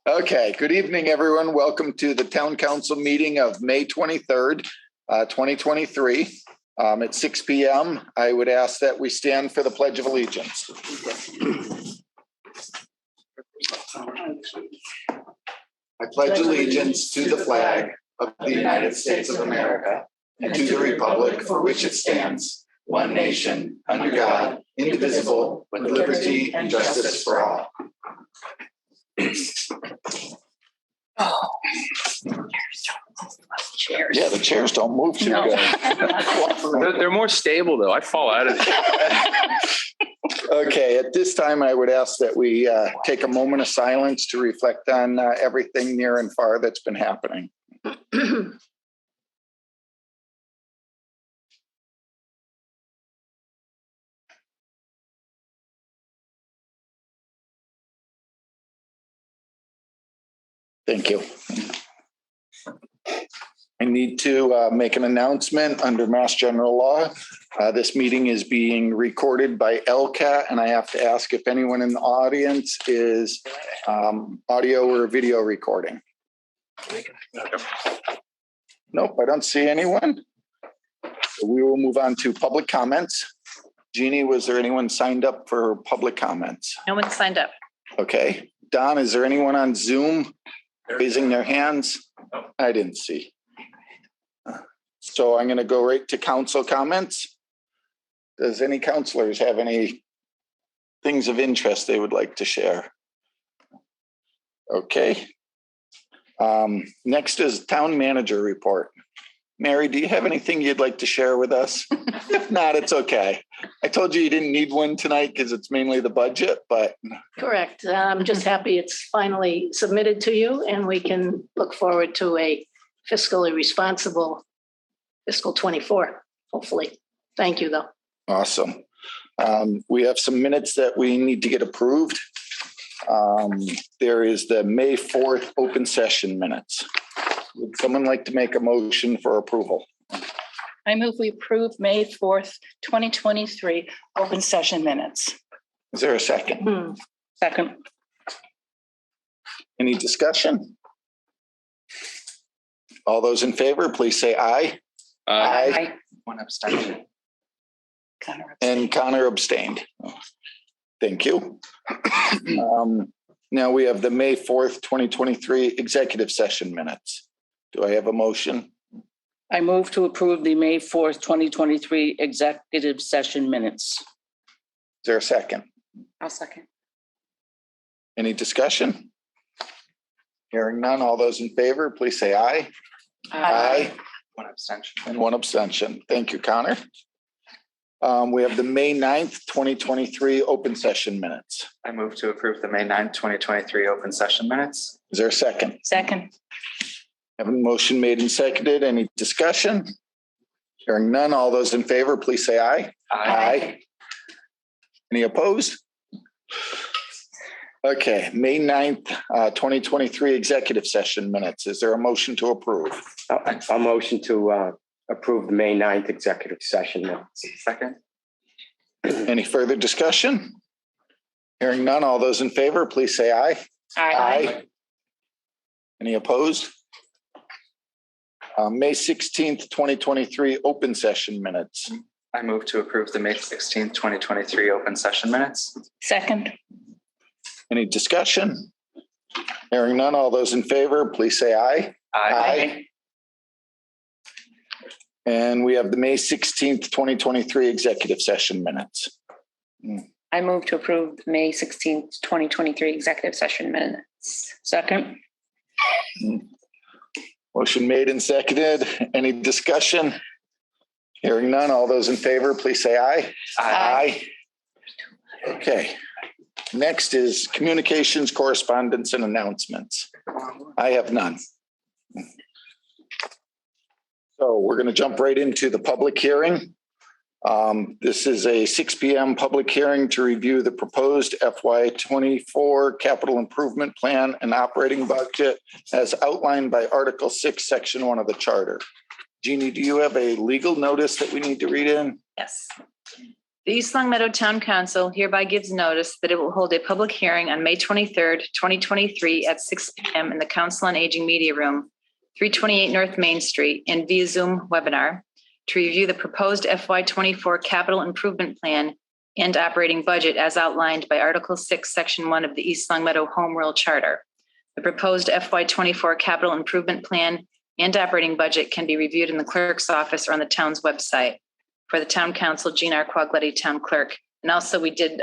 Okay, good evening, everyone. Welcome to the Town Council meeting of May 23rd, 2023. At 6 p.m., I would ask that we stand for the Pledge of Allegiance. I pledge allegiance to the flag of the United States of America and to the republic for which it stands, one nation, under God, indivisible, with liberty and justice for all. Oh, chairs. Yeah, the chairs don't move too good. They're more stable though. I'd fall out of it. Okay, at this time, I would ask that we take a moment of silence to reflect on everything near and far that's been happening. Thank you. I need to make an announcement under Mass General Law. This meeting is being recorded by LCAT, and I have to ask if anyone in the audience is audio or video recording. Nope, I don't see anyone. So we will move on to public comments. Jeannie, was there anyone signed up for public comments? No one signed up. Okay. Don, is there anyone on Zoom raising their hands? I didn't see. So I'm going to go right to council comments. Does any councilors have any things of interest they would like to share? Okay. Next is town manager report. Mary, do you have anything you'd like to share with us? If not, it's okay. I told you didn't need one tonight because it's mainly the budget, but. Correct. I'm just happy it's finally submitted to you and we can look forward to a fiscally responsible fiscal 24, hopefully. Thank you, though. Awesome. We have some minutes that we need to get approved. There is the May 4th open session minutes. Would someone like to make a motion for approval? I move we approve May 4th, 2023 open session minutes. Is there a second? Second. Any discussion? All those in favor, please say aye. Aye. One abstention. And Connor abstained. Thank you. Now we have the May 4th, 2023 executive session minutes. Do I have a motion? I move to approve the May 4th, 2023 executive session minutes. Is there a second? I'll second. Any discussion? Hearing none, all those in favor, please say aye. Aye. One abstention. And one abstention. Thank you, Connor. We have the May 9th, 2023 open session minutes. I move to approve the May 9th, 2023 open session minutes. Is there a second? Second. Have a motion made and seconded. Any discussion? Hearing none, all those in favor, please say aye. Aye. Any opposed? Okay, May 9th, 2023 executive session minutes. Is there a motion to approve? A motion to approve the May 9th executive session minutes. Second. Any further discussion? Hearing none, all those in favor, please say aye. Aye. Any opposed? May 16th, 2023 open session minutes. I move to approve the May 16th, 2023 open session minutes. Second. Any discussion? Hearing none, all those in favor, please say aye. Aye. And we have the May 16th, 2023 executive session minutes. I move to approve the May 16th, 2023 executive session minutes. Second. Motion made and seconded. Any discussion? Hearing none, all those in favor, please say aye. Aye. Okay. Next is communications, correspondence, and announcements. I have none. So we're going to jump right into the public hearing. This is a 6 p.m. public hearing to review the proposed FY24 capital improvement plan and operating budget as outlined by Article 6, Section 1 of the Charter. Jeannie, do you have a legal notice that we need to read in? Yes. The East Long Meadow Town Council hereby gives notice that it will hold a public hearing on May 23rd, 2023 at 6 p.m. in the Council on Aging Media Room, 328 North Main Street, and via Zoom webinar to review the proposed FY24 capital improvement plan and operating budget as outlined by Article 6, Section 1 of the East Long Meadow Home Rule Charter. The proposed FY24 capital improvement plan and operating budget can be reviewed in the clerk's office or on the town's website. For the town council, Jean R. Quagletti, town clerk. And also we did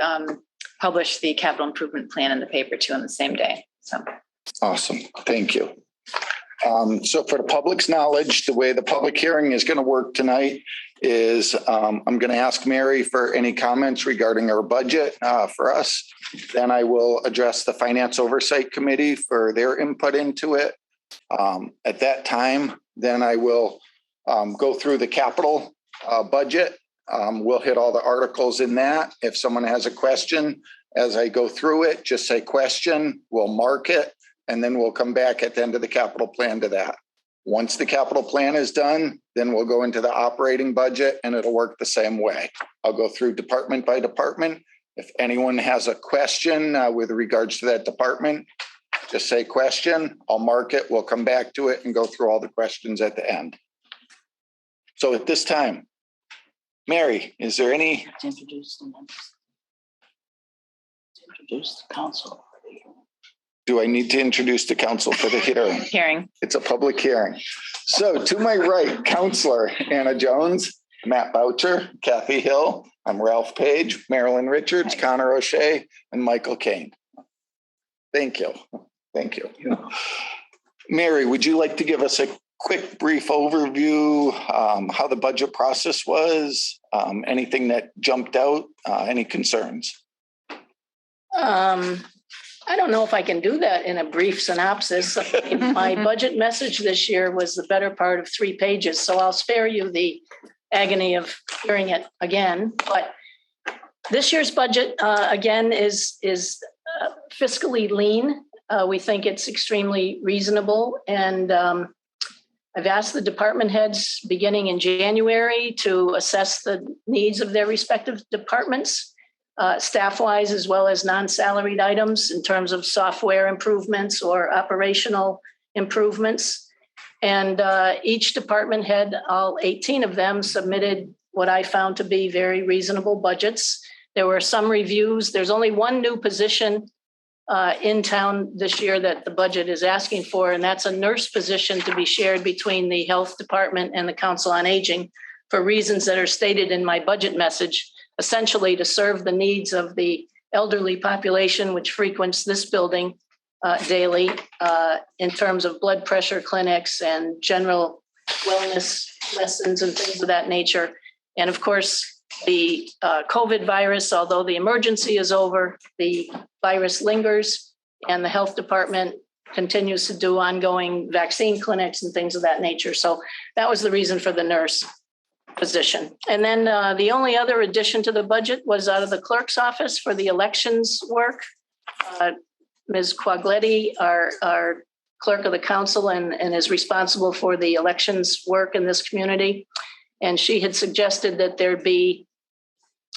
publish the capital improvement plan in the paper too on the same day. So Awesome. Thank you. So for the public's knowledge, the way the public hearing is going to work tonight is I'm going to ask Mary for any comments regarding our budget for us. Then I will address the Finance Oversight Committee for their input into it. At that time, then I will go through the capital budget. We'll hit all the articles in that. If someone has a question as I go through it, just say question, we'll mark it, and then we'll come back at the end of the capital plan to that. Once the capital plan is done, then we'll go into the operating budget and it'll work the same way. I'll go through department by department. If anyone has a question with regards to that department, just say question, I'll mark it, we'll come back to it and go through all the questions at the end. So at this time, Mary, is there any? To introduce the members. To introduce the council. Do I need to introduce the council for the hearing? hearing. It's a public hearing. So to my right, Counselor Anna Jones, Matt Boucher, Kathy Hill, I'm Ralph Page, Marilyn Richards, Connor O'Shea, and Michael Kane. Thank you. Thank you. Mary, would you like to give us a quick, brief overview, how the budget process was, anything that jumped out, any concerns? I don't know if I can do that in a brief synopsis. My budget message this year was the better part of 3 pages, so I'll spare you the agony of hearing it again. But this year's budget, again, is fiscally lean. We think it's extremely reasonable. And I've asked the department heads beginning in January to assess the needs of their respective departments, staff-wise, as well as non-salaried items in terms of software improvements or operational improvements. And each department head, all 18 of them, submitted what I found to be very reasonable budgets. There were some reviews. There's only one new position in town this year that the budget is asking for, and that's a nurse position to be shared between the health department and the Council on Aging for reasons that are stated in my budget message, essentially to serve the needs of the elderly population which frequents this building daily in terms of blood pressure clinics and general wellness lessons and things of that nature. And of course, the COVID virus, although the emergency is over, the virus lingers, and the health department continues to do ongoing vaccine clinics and things of that nature. So that was the reason for the nurse position. And then the only other addition to the budget was out of the clerk's office for the elections work. Ms. Quagletti, our clerk of the council and is responsible for the elections work in this community. And she had suggested that there be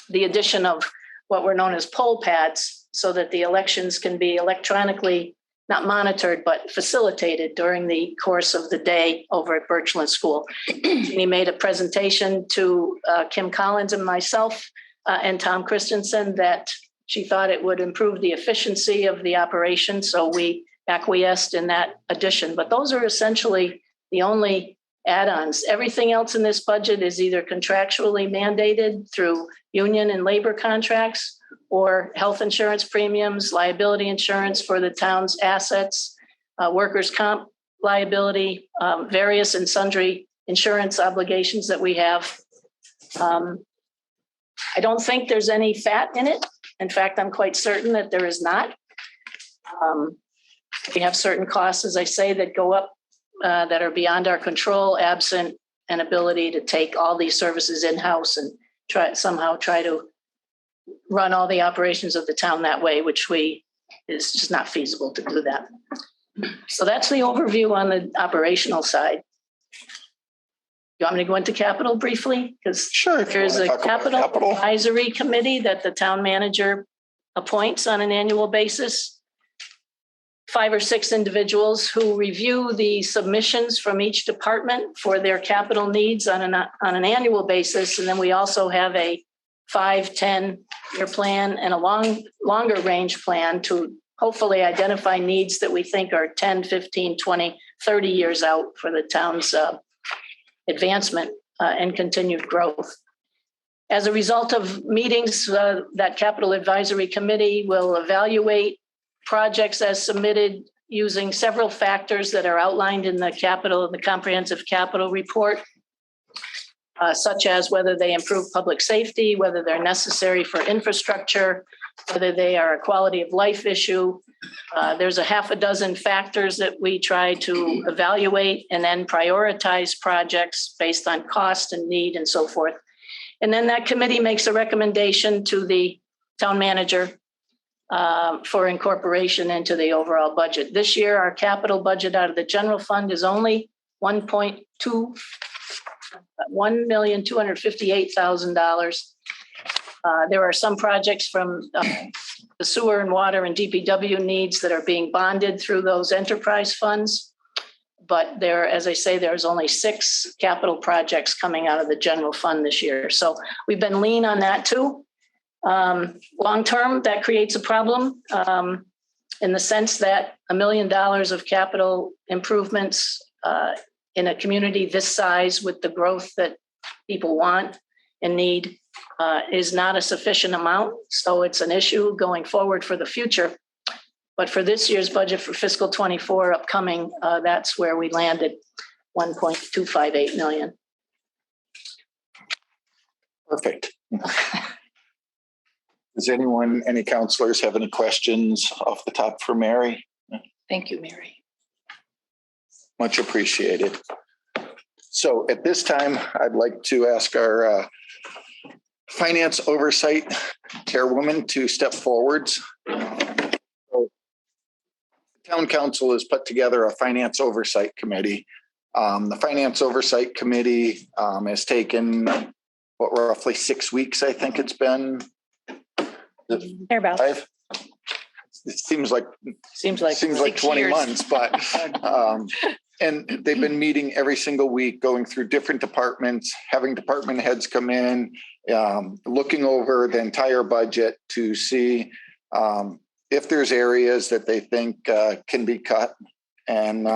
the addition of what were known as poll pads so that the elections can be electronically not monitored, but facilitated during the course of the day over at Birchland School. Jeannie made a presentation to Kim Collins and myself and Tom Christensen that she thought it would improve the efficiency of the operation. So we acquiesced in that addition. But those are essentially the only add-ons. Everything else in this budget is either contractually mandated through union and labor contracts or health insurance premiums, liability insurance for the town's assets, workers' comp liability, various and sundry insurance obligations that we have. I don't think there's any fat in it. In fact, I'm quite certain that there is not. We have certain costs, as I say, that go up that are beyond our control, absent an ability to take all these services in-house and try to run all the operations of the town that way, which is just not feasible to do that. So that's the overview on the operational side. You want me to go into capital briefly? Because Sure. if you there's wanna a talk about capital advisory committee that the town manager appoints on an annual basis. 5 or 6 individuals who review the submissions from each department for their capital needs on an annual basis. And then we also have a 5, 10-year plan and a longer range plan to hopefully identify needs that we think are 10, 15, 20, 30 years out for the town's advancement and continued growth. As a result of meetings, that capital advisory committee will evaluate projects as submitted using several factors that are outlined in the comprehensive capital report, such as whether they improve public safety, whether they're necessary for infrastructure, whether they are a quality of life issue. There's a half a dozen factors that we try to evaluate and then prioritize projects based on cost and need and so forth. And then that committee makes a recommendation to the town manager for incorporation into the overall budget. This year, our capital budget out of the general fund is only $1,258,000. There are some projects from the sewer and water and DPW needs that are being bonded through those enterprise funds. But there, as I say, there's only 6 capital projects coming out of the general fund this year. So we've been lean on that too. Long term, that creates a problem in the sense that $1 million of capital improvements in a community this size with the growth that people want and need is not a sufficient amount. So it's an issue going forward for the future. But for this year's budget for fiscal 24 upcoming, that's where we landed, $1.258 million. Perfect. Does any counselors have any questions off the top for Mary? Thank you, Mary. Much appreciated. So at this time, I'd like to ask our Finance Oversight Chairwoman to step forwards. The Town Council has put together a Finance Oversight Committee. The Finance Oversight Committee has taken, roughly 6 weeks, I think it's been. Thereabouts. 5? It seems like 20 years. months, but and they've been meeting every single week, going through different departments, having department heads come in, looking over the entire budget to see if there's areas that they think can be cut. And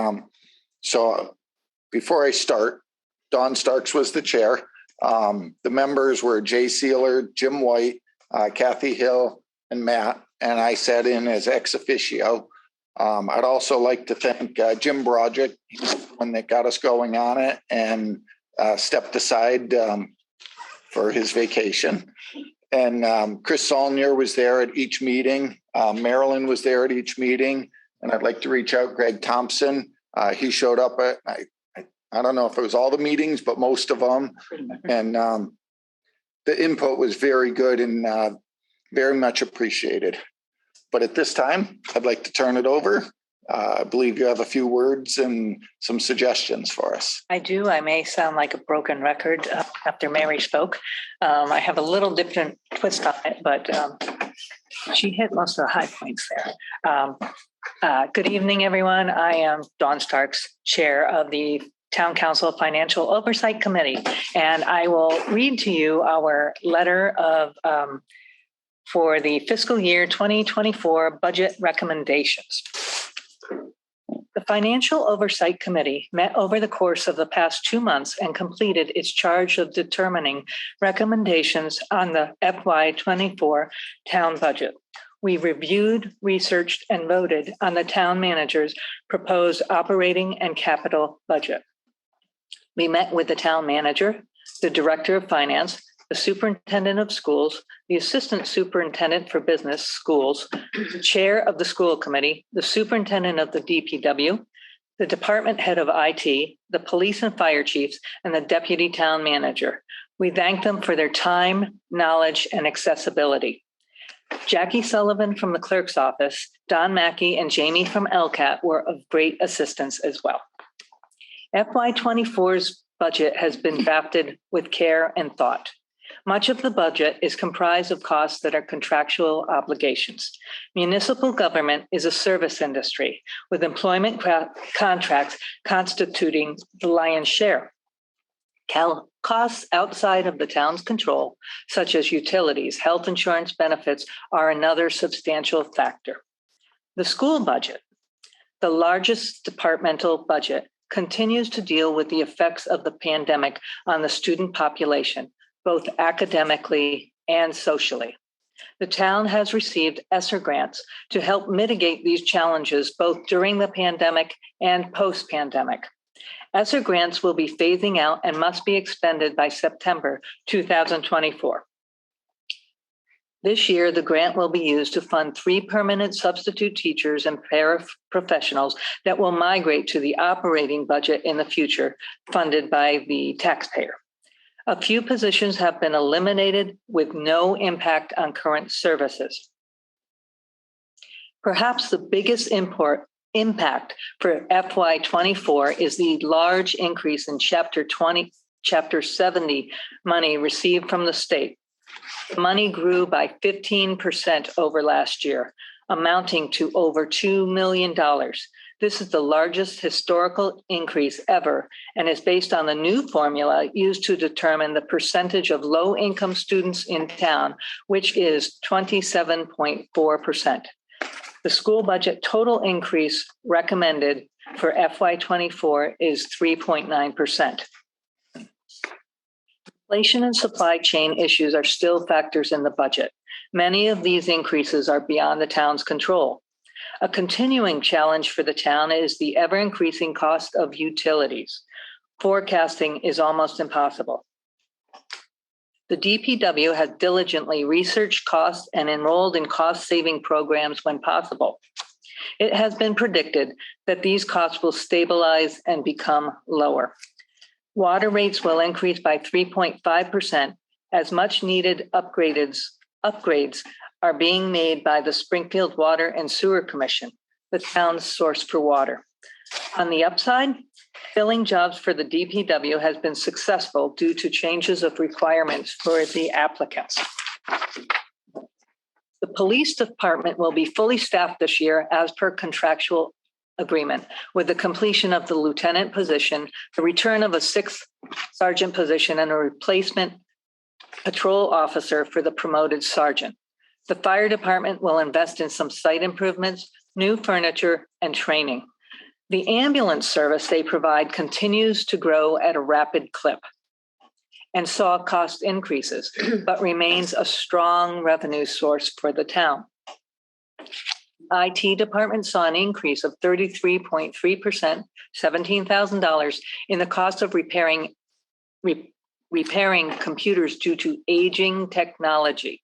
so before I start, Dawn Starks was the chair. The members were Jay Sealer, Jim White, Kathy Hill, and Matt, and I sat in as ex officio. I'd also like to thank Jim Broderick, he's the one that got us going on it and stepped aside for his vacation. And Chris Saulnier was there at each meeting. Marilyn was there at each meeting. And I'd like to reach out Greg Thompson. He showed up at, I don't know if it was all the meetings, but most of them. And the input was very good and very much appreciated. But at this time, I'd like to turn it over. I believe you have a few words and some suggestions for us. I do. I may sound like a broken record after Mary spoke. I have a little different twist on it, but she hit most of the high points there. Good evening, everyone. I am Dawn Starks, chair of the Town Council Financial Oversight Committee, and I will read to you our letter of for the fiscal year 2024 budget recommendations. The Financial Oversight Committee met over the course of the past 2 months and completed its charge of determining recommendations on the FY24 town budget. We reviewed, researched, and voted on the town manager's proposed operating and capital budget. We met with the town manager, the director of finance, the superintendent of schools, the assistant superintendent for business schools, the chair of the school committee, the superintendent of the DPW, the department head of IT, the police and fire chiefs, and the deputy town manager. We thank them for their time, knowledge, and accessibility. Jackie Sullivan from the clerk's office, Don Mackey, and Jamie from LCAT were of great assistance as well. FY24's budget has been drafted with care and thought. Much of the budget is comprised of costs that are contractual obligations. Municipal government is a service industry with employment contracts constituting the lion's share. Costs outside of the town's control, such as utilities, health insurance benefits, are another substantial factor. The school budget, the largest departmental budget, continues to deal with the effects of the pandemic on the student population, both academically and socially. The town has received ESSER grants to help mitigate these challenges both during the pandemic and post-pandemic. ESSER grants will be phasing out and must be expended by September 2024. This year, the grant will be used to fund 3 permanent substitute teachers and paraprofessionals that will migrate to the operating budget in the future, funded by the taxpayer. A few positions have been eliminated with no impact on current services. Perhaps the biggest impact for FY24 is the large increase in Chapter 70 money received from the state. The money grew by 15% over last year, amounting to over $2 million. This is the largest historical increase ever and is based on the new formula used to determine the percentage of low-income students in town, which is 27.4%. The school budget total increase recommended for FY24 is 3.9%. Inflation and supply chain issues are still factors in the budget. Many of these increases are beyond the town's control. A continuing challenge for the town is the ever-increasing cost of utilities. Forecasting is almost impossible. The DPW has diligently researched costs and enrolled in cost-saving programs when possible. It has been predicted that these costs will stabilize and become lower. Water rates will increase by 3.5% as much needed upgrades are being made by the Springfield Water and Sewer Commission, the town's source for water. On the upside, filling jobs for the DPW has been successful due to changes of requirements for the applicants. The police department will be fully staffed this year as per contractual agreement, with the completion of the lieutenant position, the return of a 6th sergeant position, and a replacement patrol officer for the promoted sergeant. The fire department will invest in some site improvements, new furniture, and training. The ambulance service they provide continues to grow at a rapid clip and saw cost increases, but remains a strong revenue source for the town. IT department saw an increase of 33.3%, $17,000 in the cost of repairing computers due to aging technology.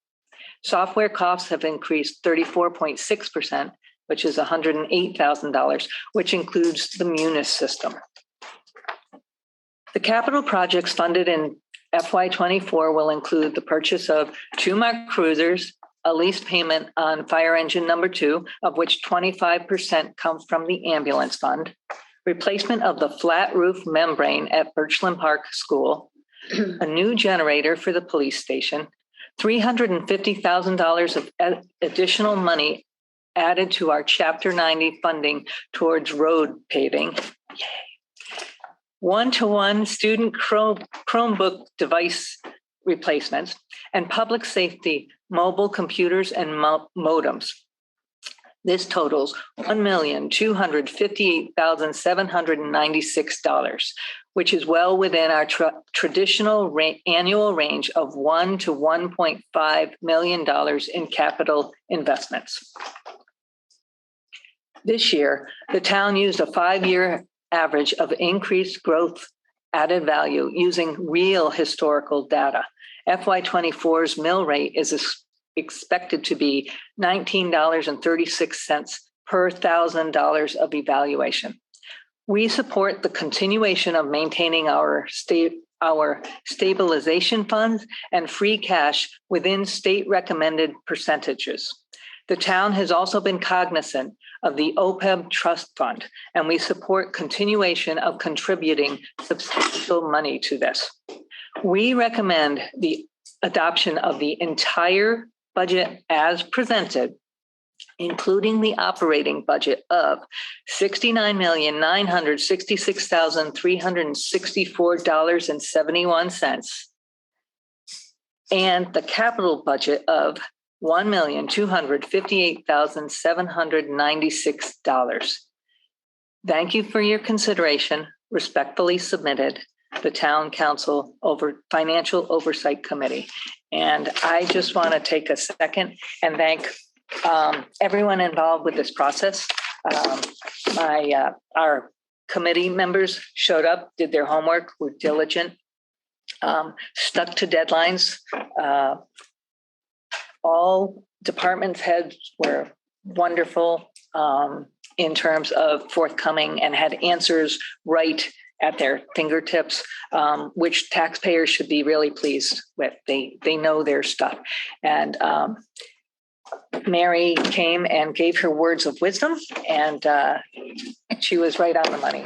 Software costs have increased 34.6%, which is $108,000, which includes the Munis system. The capital projects funded in FY24 will include the purchase of 2 marked cruisers, a lease payment on fire engine number 2, of which 25% comes from the ambulance fund, replacement of the flat roof membrane at Birchland Park School, a new generator for the police station, $350,000 of additional money added to our Chapter 90 funding towards road paving. Yay. 1-to-1 student Chromebook device replacements, and public safety mobile computers and modems. This totals $1,258,796, which is well within our traditional annual range of $1 to $1.5 million in capital investments. This year, the town used a 5-year average of increased growth added value using real historical data. FY24's mill rate is expected to be $19.36 per $1,000 of evaluation. We support the continuation of maintaining our stabilization funds and free cash within state recommended percentages. The town has also been cognizant of the OPEB Trust Fund, and we support continuation of contributing substantial money to this. We recommend the adoption of the entire budget as presented, including the operating budget of $69,966,364.71 and the capital budget of $1,258,796. Thank you for your consideration. Respectfully submitted, the Town Council Financial Oversight Committee. And I just want to take a second and thank everyone involved with this process. Our committee members showed up, did their homework, were diligent, stuck to deadlines. All department heads were wonderful in terms of forthcoming and had answers right at their fingertips, which taxpayers should be really pleased with. They know their stuff. And Mary came and gave her words of wisdom, and she was right on the money.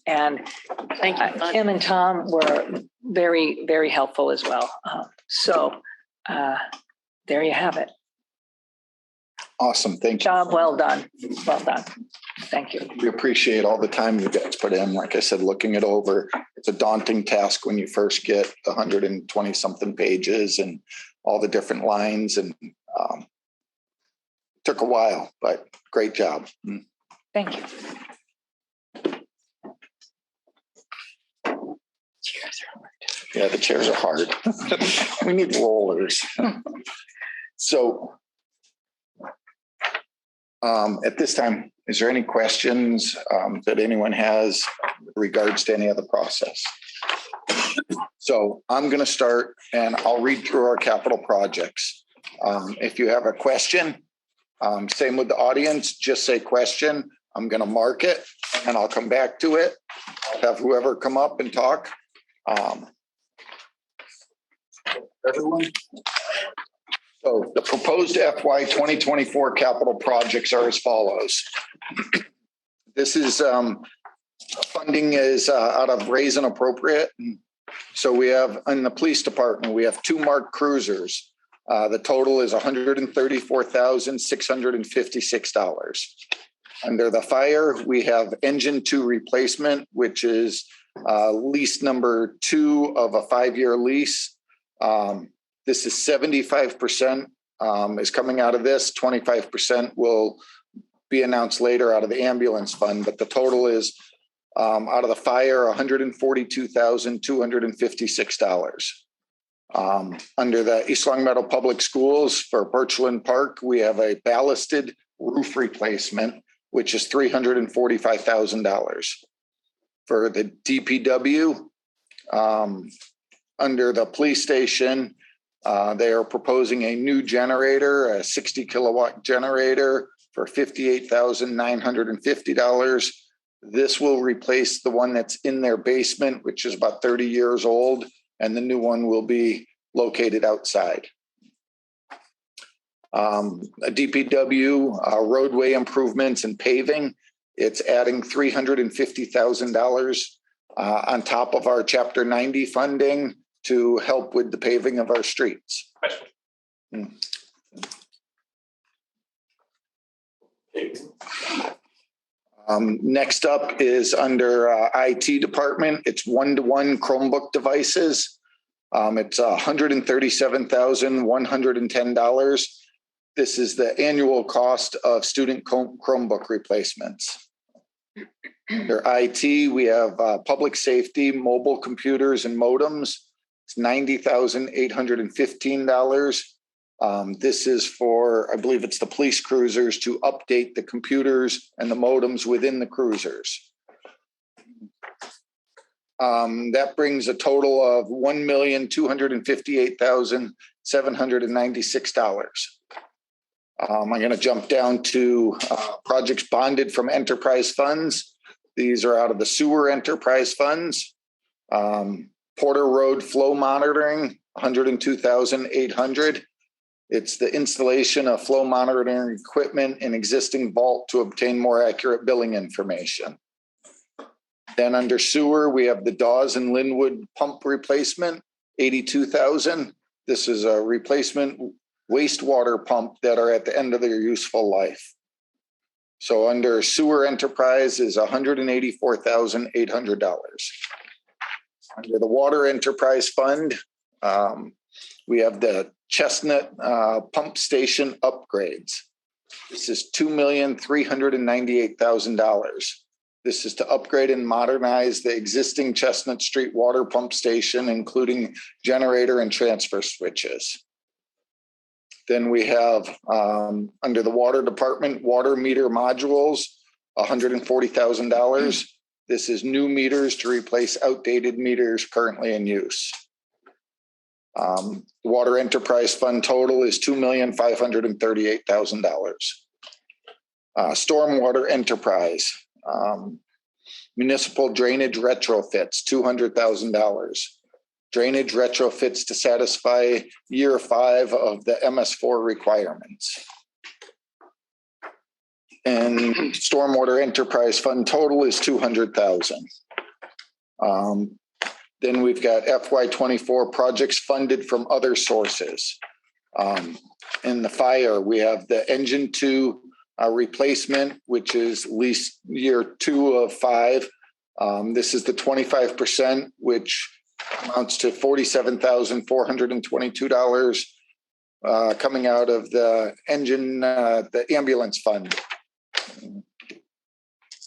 And Thank you. Kim and Tom were very, very helpful as well. So there you have it. Awesome. Thank you. Job well done. Well done. Thank you. We appreciate all the time you guys put in. Like I said, looking it over, it's a daunting task when you first get 120 something pages and all the different lines, and took a while, but great job. Thank you. Yeah, the chairs are hard. We need rollers. So at this time, is there any questions that anyone has in regards to any of the process? So I'm going to start and I'll read through our capital projects. If you have a question, same with the audience, just say question. I'm going to mark it and I'll come back to it. I'll have whoever come up and talk. Everyone. So the proposed FY 2024 capital projects are as follows. This is funding is out of raise and appropriate. So we have in the police department, we have 2 marked cruisers. The total is $134,656. Under the fire, we have engine 2 replacement, which is lease number 2 of a 5-year lease. This is 75% is coming out of this. 25% will be announced later out of the ambulance fund, but the total is out of the fire, $142,256. Under the East Long Meadow Public Schools for Birchland Park, we have a ballasted roof replacement, which is $345,000. For the DPW, under the police station, they are proposing a new generator, a 60 kilowatt generator for $58,950. This will replace the one that's in their basement, which is about 30 years old, and the new one will be located outside. A DPW roadway improvements and paving, it's adding $350,000 on top of our Chapter 90 funding to help with the paving of our streets. Next up is under IT department. It's 1-to-1 Chromebook devices. It's $137,110. This is the annual cost of student Chromebook replacements. Under IT, we have public safety, mobile computers and modems. It's $90,815. This is for, I believe it's the police cruisers to update the computers and the modems within the cruisers. That brings a total of $1,258,796. I'm going to jump down to projects bonded from enterprise funds. These are out of the sewer enterprise funds. Porter Road flow monitoring, $102,800. It's the installation of flow monitoring equipment in existing vault to obtain more accurate billing information. Then under sewer, we have the Dawes and Linwood pump replacement, $82,000. This is a replacement wastewater pump that are at the end of their useful life. So under sewer enterprise is $184,800. Under the water enterprise fund, we have the Chestnut pump station upgrades. This is $2,398,000. This is to upgrade and modernize the existing Chestnut Street water pump station, including generator and transfer switches. Then we have under the water department, water meter modules, $140,000. This is new meters to replace outdated meters currently in use. The water enterprise fund total is $2,538,000. Stormwater enterprise, municipal drainage retrofits, $200,000. Drainage retrofits to satisfy year 5 of the MS4 requirements. And stormwater enterprise fund total is $200,000. Then we've got FY24 projects funded from other sources. In the fire, we have the engine 2 replacement, which is lease year 2 of 5. This is the 25%, which amounts to $47,422 coming out of the the ambulance fund.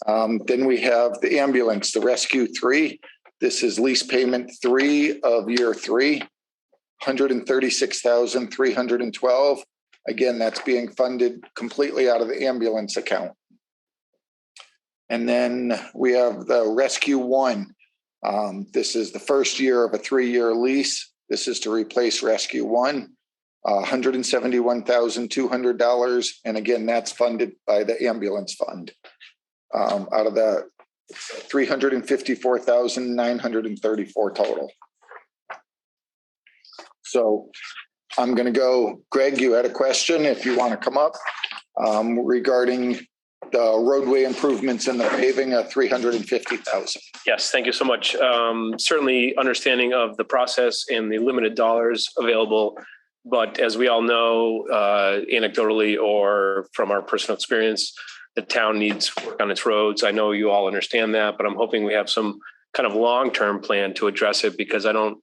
Then we have the ambulance, the Rescue 3. This is lease payment 3 of year 3, $136,312. Again, that's being funded completely out of the ambulance account. And then we have the Rescue 1. This is the first year of a 3-year lease. This is to replace Rescue 1, $171,200. And again, that's funded by the ambulance fund out of the $354,934 total. So I'm going to go, Greg, you had a question if you want to come up regarding the roadway improvements and the paving of $350,000. Yes, thank you so much. Certainly understanding of the process and the limited dollars available. But as we all know, anecdotally or from our personal experience, the town needs work on its roads. I know you all understand that, but I'm hoping we have some kind of long-term plan to address it, because I know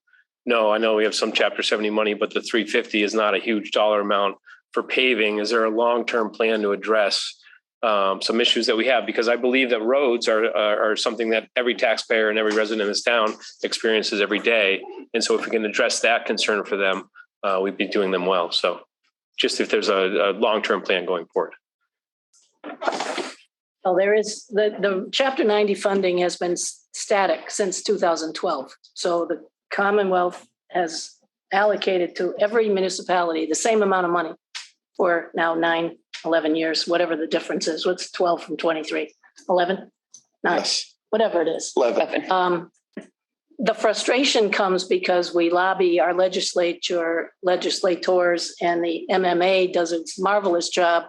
we have some Chapter 70 money, but the 350 is not a huge dollar amount for paving. Is there a long-term plan to address some issues that we have? Because I believe that roads are something that every taxpayer and every resident in this town experiences every day. And so if we can address that concern for them, we'd be doing them well. So just if there's a long-term plan going forward. Well, there is the Chapter 90 funding has been static since 2012. So the Commonwealth has allocated to every municipality the same amount of money for now 11 years, whatever the difference is. What's 12 from 23? 11? 9? Yes. Whatever it is. 11. The frustration comes because we lobby our legislators, and the MMA does a marvelous job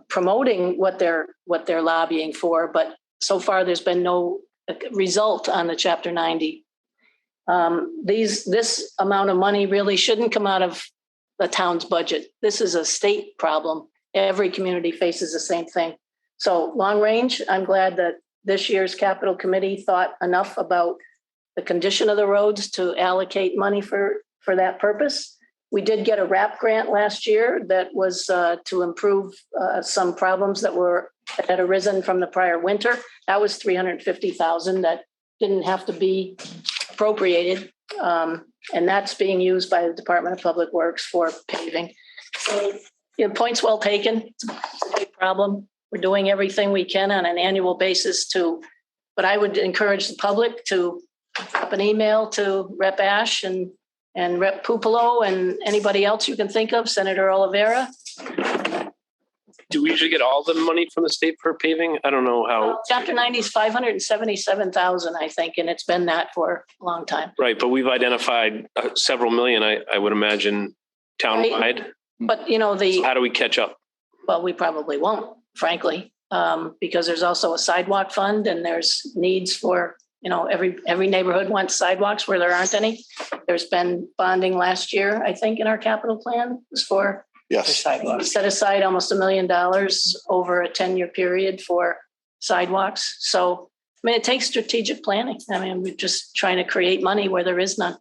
promoting what they're lobbying for, but so far there's been no result on the Chapter 90. This amount of money really shouldn't come out of the town's budget. This is a state problem. Every community faces the same thing. So long range, I'm glad that this year's capital committee thought enough about the condition of the roads to allocate money for that purpose. We did get a RAP grant last year that was to improve some problems that had arisen from the prior winter. That was $350,000 that didn't have to be appropriated. And that's being used by the Department of Public Works for paving. So, points well taken. It's a big problem. We're doing everything we can on an annual basis but I would encourage the public to drop an email to Rep. Ash and Rep. Pupolo and anybody else you can think of, Senator Oliveira. Do we usually get all the money from the state for paving? I don't know how. Chapter 90 is $577,000, I think, and it's been that for a long time. Right, but we've identified several million, I would imagine, townwide. But you know, How do we catch up? well, we probably won't, frankly, because there's also a sidewalk fund and there's needs for, you know, every neighborhood wants sidewalks where there aren't any. There's been bonding last year, I think, in our capital plan was for Yes. Sidewalks. set aside almost $1 million over a 10-year period for sidewalks. So, I mean, it takes strategic planning. I mean, we're just trying to create money where there is none.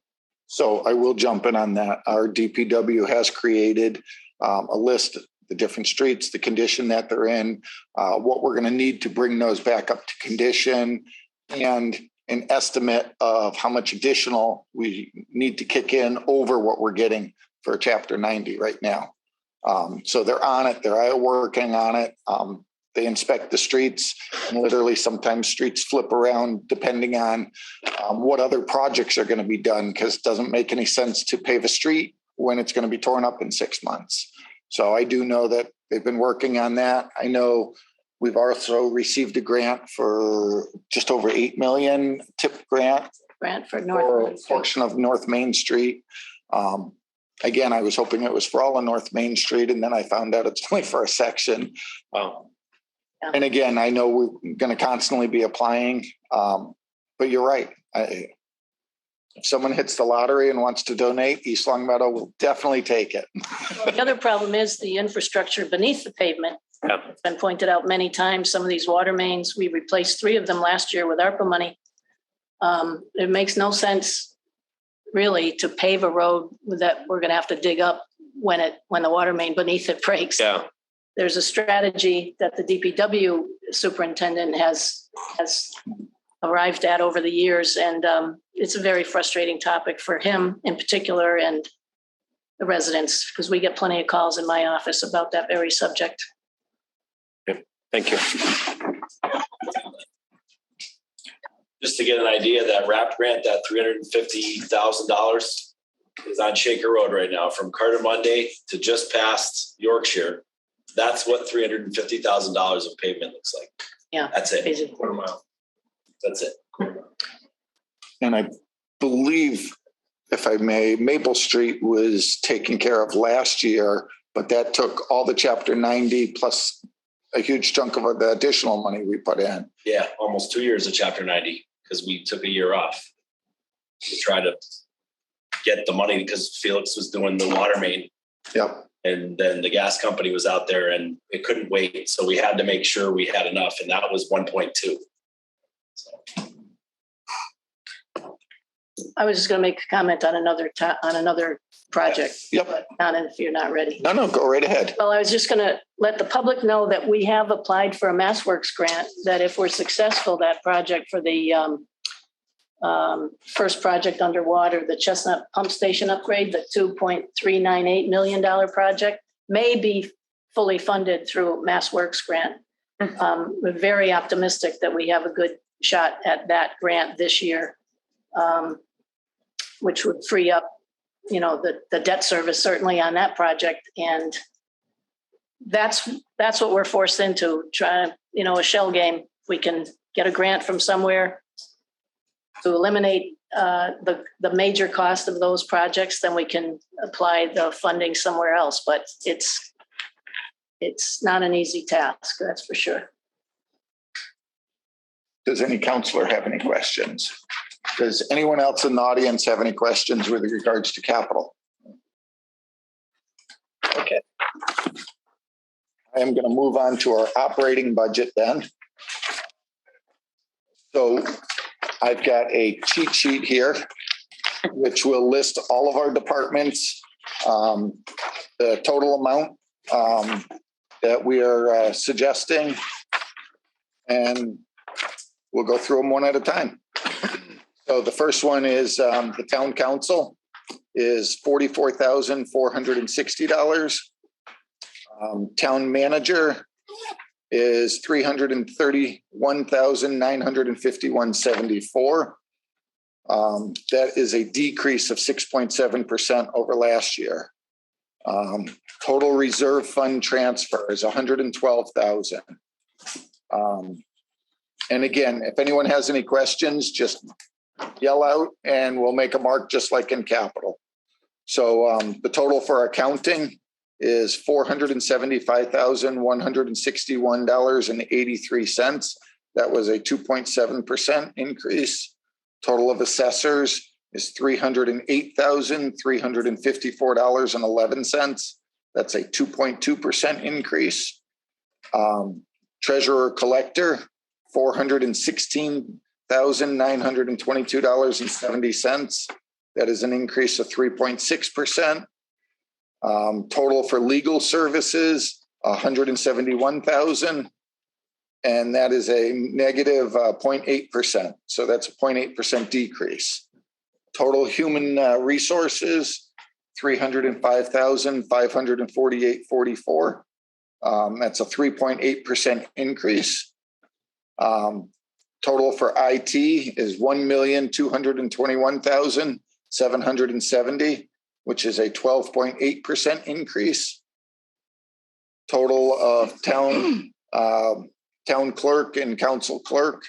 So I will jump in on that. Our DPW has created a list of the different streets, the condition that they're in, what we're going to need to bring those back up to condition, and an estimate of how much additional we need to kick in over what we're getting for Chapter 90 right now. So they're on it. They're working on it. They inspect the streets, and literally sometimes streets flip around depending on what other projects are going to be done, because it doesn't make any sense to pave a street when it's going to be torn up in 6 months. So I do know that they've been working on that. I know we've also received a grant for just over 8 million TIP grant Grant for for North. a portion of North Main Street. Again, I was hoping it was for all of North Main Street, and then I found out it's only for a section. And again, I know we're going to constantly be applying, but you're right. If someone hits the lottery and wants to donate, East Long Meadow will definitely take it. The other problem is the infrastructure beneath the pavement. Yeah. It's been pointed out many times, some of these water mains, we replaced 3 of them last year with ARPA money. It makes no sense really to pave a road that we're going to have to dig up when the water main beneath it breaks. Yeah. There's a strategy that the DPW superintendent has arrived at over the years, and it's a very frustrating topic for him in particular and the residents, because we get plenty of calls in my office about that very subject. Thank you. Just to get an idea, that RAP grant, that $350,000 is on Shaker Road right now from Carter Monday to just past Yorkshire. That's what $350,000 of pavement looks like. Yeah. That's it. Amazing. Quarter mile. That's it. And I believe, if I may, Maple Street was taken care of last year, but that took all the Chapter 90 plus a huge chunk of the additional money we put in. Yeah, almost 2 years of Chapter 90 because we took a year off to try to get the money because Felix was doing the water main. Yep. And then the gas company was out there and it couldn't wait. So we had to make sure we had enough. And that was 1.2. So. I was just going to make a comment on another project. Yep. But not if you're not ready. No, go right ahead. Well, I was just going to let the public know that we have applied for a MassWorks grant, that if we're successful, that project for the first project underwater, the Chestnut Pump Station upgrade, the $2.398 million project, may be fully funded through MassWorks grant. We're very optimistic that we have a good shot at that grant this year, which would free up, the debt service certainly on that project. And that's what we're forced into, trying to, a shell game. If we can get a grant from somewhere to eliminate the major cost of those projects, then we can apply the funding somewhere else. But it's not an easy task, that's for sure. Does any counselor have any questions? Does anyone else in the audience have any questions with regards to capital? Okay. I am going to move on to our operating budget then. So I've got a cheat sheet here, which will list all of our departments, the total amount that we are suggesting, and we'll go through them one at a time. So the first one is the town council is $44,460. Town manager is $331,951.74. That is a decrease of 6.7% over last year. Total reserve fund transfer is $112,000. And again, if anyone has any questions, just yell out and we'll make a mark just like in capital. So the total for accounting is $475,161.83. That was a 2.7% increase. Total of assessors is $308,354.11. That's a 2.2% increase. Treasurer collector, $416,922.70. That is an increase of 3.6%. Total for legal services, $171,000. And that is a negative 0.8%. So that's a 0.8% decrease. Total human resources, $305,548.44. That's a 3.8% increase. Total for IT is $1,221,770, which is a 12.8% increase. Total of town clerk and council clerk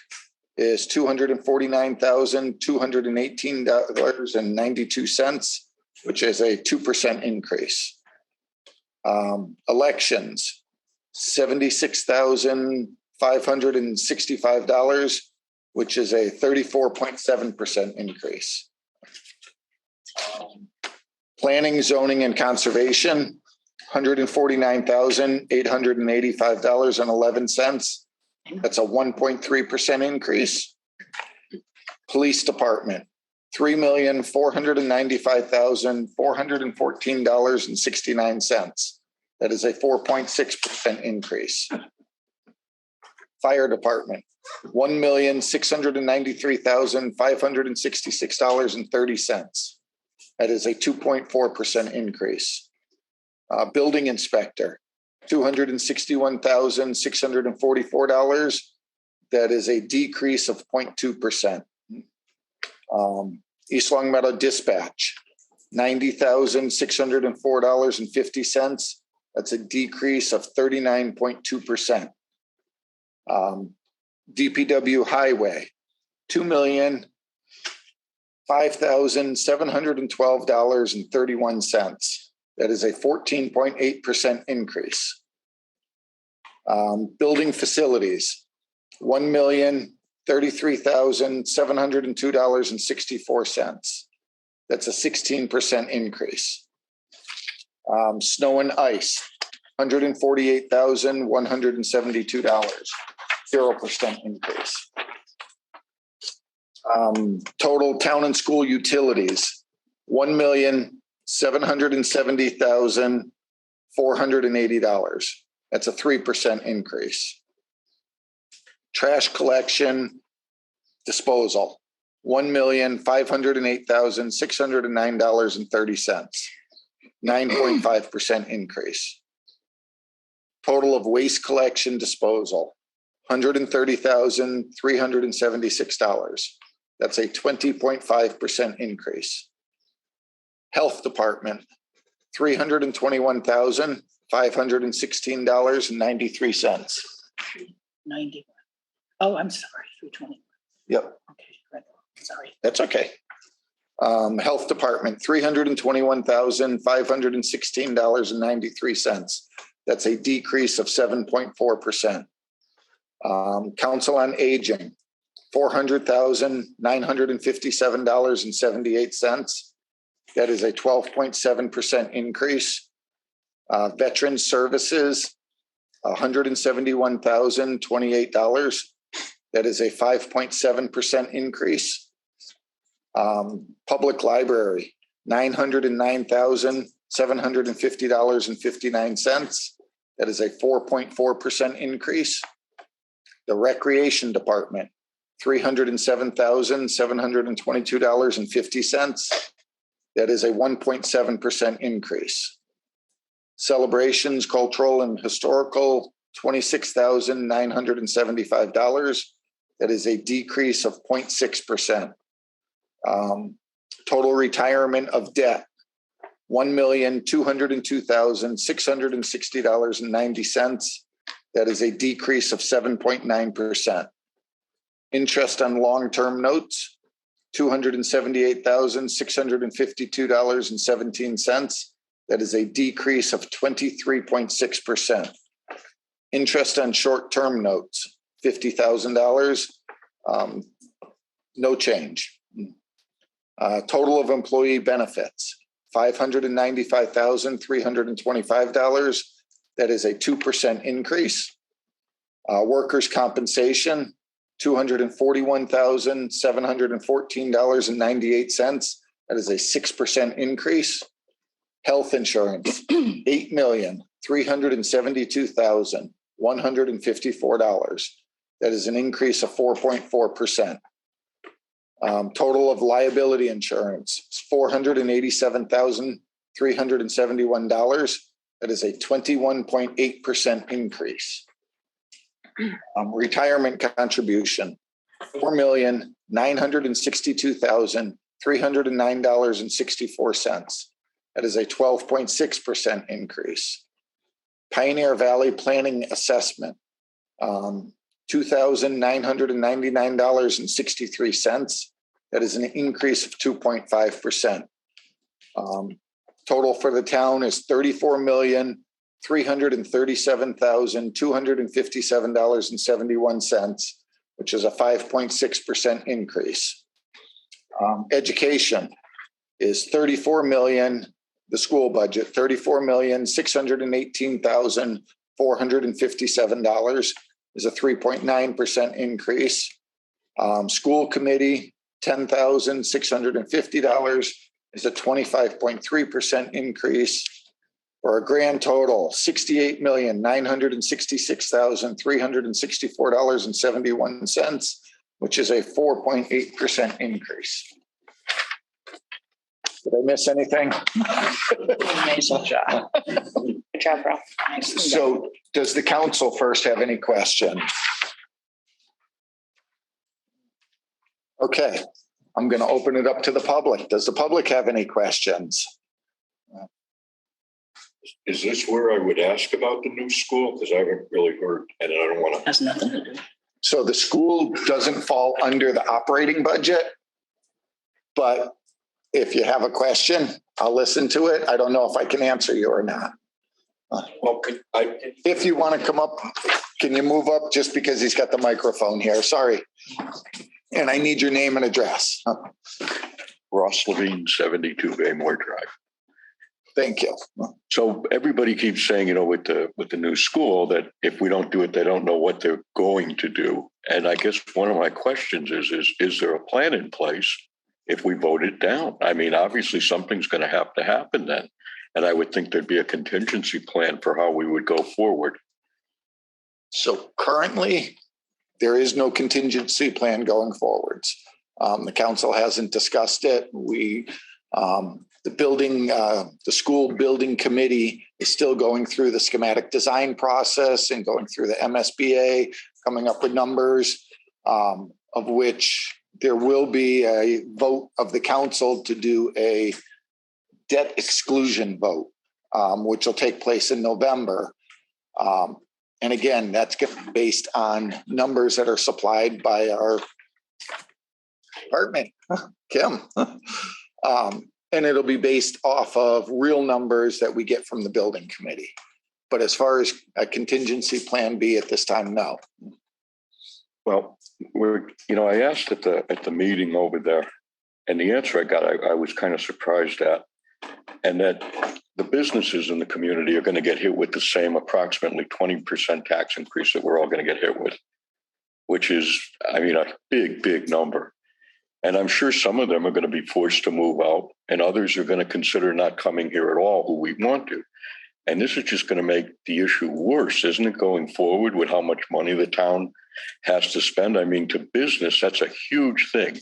is $249,218.92, which is a 2% increase. Elections, $76,565, which is a 34.7% increase. Planning, zoning, and conservation, $149,885.11. That's a 1.3% increase. Police department, $3,495,414.69. That is a 4.6% increase. Fire department, $1,693,566.30. That is a 2.4% increase. Building inspector, $261,644. That is a decrease of 0.2%. East Long Meadow dispatch, $90,604.50. That's a decrease of 39.2%. DPW highway, $2,005,712.31. That is a 14.8% increase. Building facilities, $1,033,702.64. That's a 16% increase. Snow and ice, $148,172, 0% increase. Total town and school utilities, $1,770,480. That's a 3% increase. Trash collection, disposal, $1,508,609.30, 9.5% increase. Total of waste collection disposal, $130,376. That's a 20.5% increase. Health department, $321,516.93. 90. Oh, I'm sorry, 320. Yep. Okay, right. Sorry. That's okay. Health department, $321,516.93. That's a decrease of 7.4%. Council on Aging, $400,957.78. That is a 12.7% increase. Veteran Services, $171,028. That is a 5.7% increase. Public Library, $909,750.59. That is a 4.4% increase. The Recreation Department, $307,722.50. That is a 1.7% increase. Celebrations, cultural and historical, $26,975. That is a decrease of 0.6%. Total retirement of debt, $1,202,660.90. That is a decrease of 7.9%. Interest on long-term notes, $278,652.17. That is a decrease of 23.6%. Interest on short-term notes, $50,000. No change. Total of employee benefits, $595,325. That is a 2% increase. Workers' compensation, $241,714.98. That is a 6% increase. Health insurance, $8,372,154. That is an increase of 4.4%. Total of liability insurance is $487,371. That is a 21.8% increase. Retirement contribution, $4,962,309.64. That is a 12.6% increase. Pioneer Valley Planning Assessment, $2,999.63. That is an increase of 2.5%. Total for the town is $34,337,257.71, which is a 5.6% increase. Education is the school budget, $34,618,457 is a 3.9% increase. School committee, $10,650 is a 25.3% increase, for a grand total, $68,966,364.71, which is a 4.8% increase. Did I miss anything? Amazing job. Good job, Ralph. So does the council first have any questions? Okay, I'm going to open it up to the public. Does the public have any questions? Is this where I would ask about the new school? Because I haven't really heard, and I don't want to. Has nothing to do. So the school doesn't fall under the operating budget, but if you have a question, I'll listen to it. I don't know if I can answer you or not. Well, if you want to come up, can you move up just because he's got the microphone here? Sorry. And I need your name and address. Ross Levine, 72 Baymore Drive. Thank you. So everybody keeps saying, with the new school, that if we don't do it, they don't know what they're going to do. And I guess one of my questions is there a plan in place if we vote it down? I mean, obviously something's going to happen then. And I would think there'd be a contingency plan for how we would go forward. So currently, there is no contingency plan going forwards. The council hasn't discussed it. The school building committee is still going through the schematic design process and going through the MSBA, coming up with numbers, of which there will be a vote of the council to do a debt exclusion vote, which will take place in November. And again, that's based on numbers that are supplied by our department, Kim. And it'll be based off of real numbers that we get from the building committee. But as far as a contingency plan B at this time, no. Well, I asked at the meeting over there, and the answer I got, I was kind of surprised at, and that the businesses in the community are going to get hit with the same approximately 20% tax increase that we're all going to get hit with, which is, a big, big number. And I'm sure some of them are going to be forced to move out, and others are going to consider not coming here at all who we want to. And this is just going to make the issue worse, isn't it, going forward with how much money the town has to spend? To business, that's a huge thing,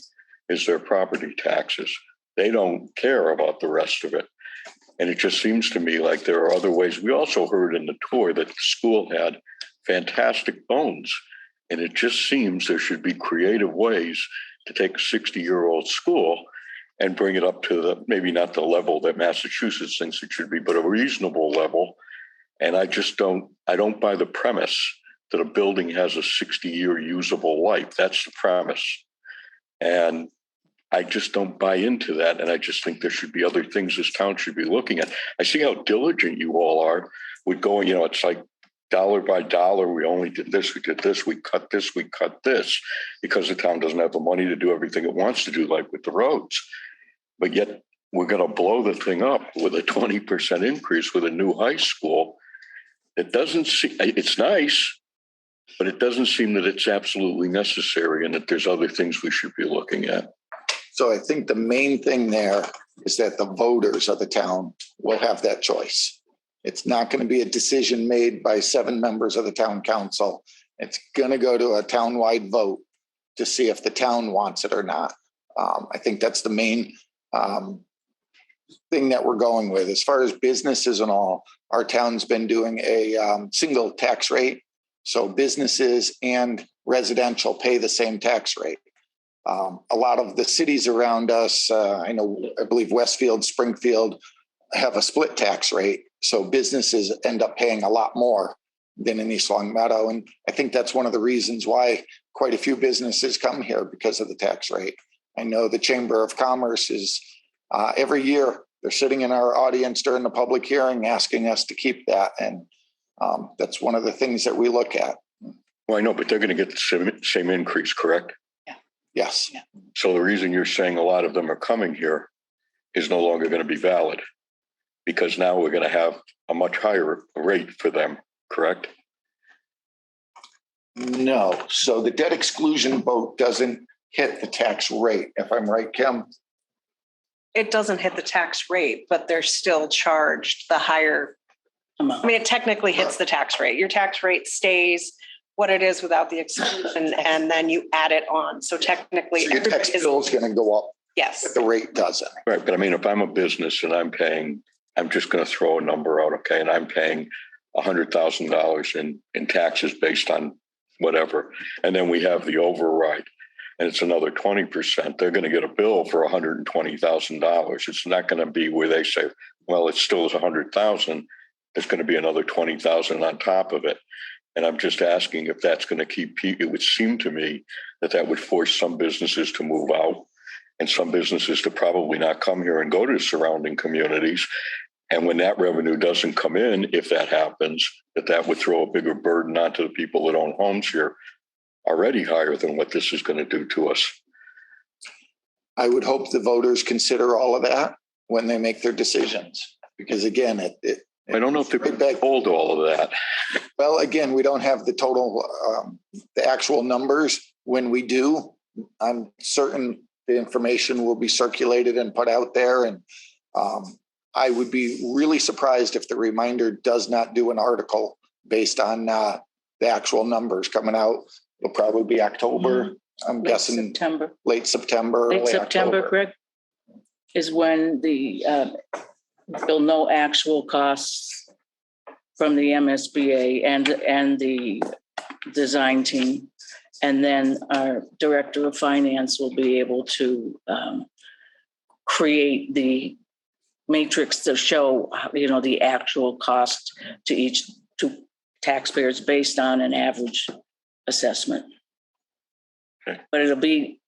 is their property taxes. They don't care about the rest of it. And it just seems to me like there are other ways. We also heard in the tour that the school had fantastic bones. And it just seems there should be creative ways to take a 60-year-old school and bring it up to maybe not the level that Massachusetts thinks it should be, but a reasonable level. And I don't buy the premise that a building has a 60-year usable life. That's the premise. And I just don't buy into that. And I just think there should be other things this town should be looking at. I see how diligent you all are with going, it's like dollar by dollar. We only did this, we cut this, because the town doesn't have the money to do everything it wants to do, like with the roads. But yet we're going to blow the thing up with a 20% increase with a new high school. It doesn't seem, it's nice, but it doesn't seem that it's absolutely necessary and that there's other things we should be looking at. So I think the main thing there is that the voters of the town will have that choice. It's not going to be a decision made by 7 members of the town council. It's going to go to a townwide vote to see if the town wants it or not. I think that's the main thing that we're going with. As far as businesses and all, our town's been doing a single tax rate. So businesses and residential pay the same tax rate. A lot of the cities around us, I believe Westfield, Springfield have a split tax rate. So businesses end up paying a lot more than in East Long Meadow. And I think that's one of the reasons why quite a few businesses come here, because of the tax rate. I know the Chamber of Commerce is every year they're sitting in our audience during the public hearing asking us to keep that. And that's one of the things that we look at. Well, I know, but they're going to get the same increase, correct? Yes. Yeah. So the reason you're saying a lot of them are coming here is no longer going to be valid, because now we're going to have a much higher rate for them, correct? No. So the debt exclusion vote doesn't hit the tax rate, if I'm right, Kim. It doesn't hit the tax rate, but they're still charged the higher. I mean, it technically hits the tax rate. Your tax rate stays what it is without the exclusion, and then you add it on. So technically, So your tax bill is going to go up. Yes. But the rate doesn't. Right. But I mean, if I'm a business and I'm just going to throw a number out, okay, and I'm paying $100,000 in taxes based on whatever, and then we have the override, and it's another 20%, they're going to get a bill for $120,000. It's not going to be where they say, well, it still is $100,000. There's going to be another $20,000 on top of it. And I'm just asking if that's going to keep people. It would seem to me that would force some businesses to move out and some businesses to probably not come here and go to surrounding communities. And when that revenue doesn't come in, if that happens, that would throw a bigger burden onto the people that own homes here, already higher than what this is going to do to us. I would hope the voters consider all of that when they make their decisions, because again, I don't know if they're told all of that. Well, again, we don't have the total, the actual numbers. When we do, I'm certain the information will be circulated and put out there. And I would be really surprised if the Reminder does not do an article based on the actual numbers coming out. It'll probably be October. I'm guessing September. Late September. Late early September, October. correct? Is when there'll no actual costs from the MSBA and the design team. And then our director of finance will be able to create the matrix to show, the actual cost to taxpayers based on an average assessment. Okay. But it'll be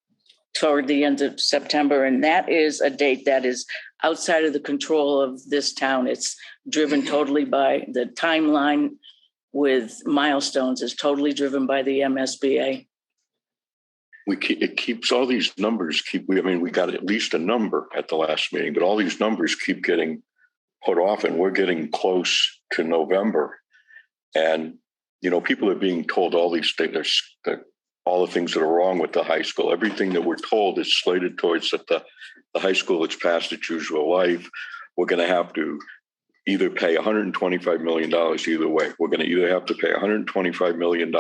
toward the end of September. And that is a date that is outside of the control of this town. It's driven totally by the timeline with milestones is totally driven by the MSBA. It keeps all these numbers we got at least a number at the last meeting, but all these numbers keep getting put off, and we're getting close to November. And, people are being told all these things, all the things that are wrong with the high school. Everything that we're told is slated towards that the high school that's past its usual life. We're going to have to either pay $125 million either way. We're going to either have to pay $125 million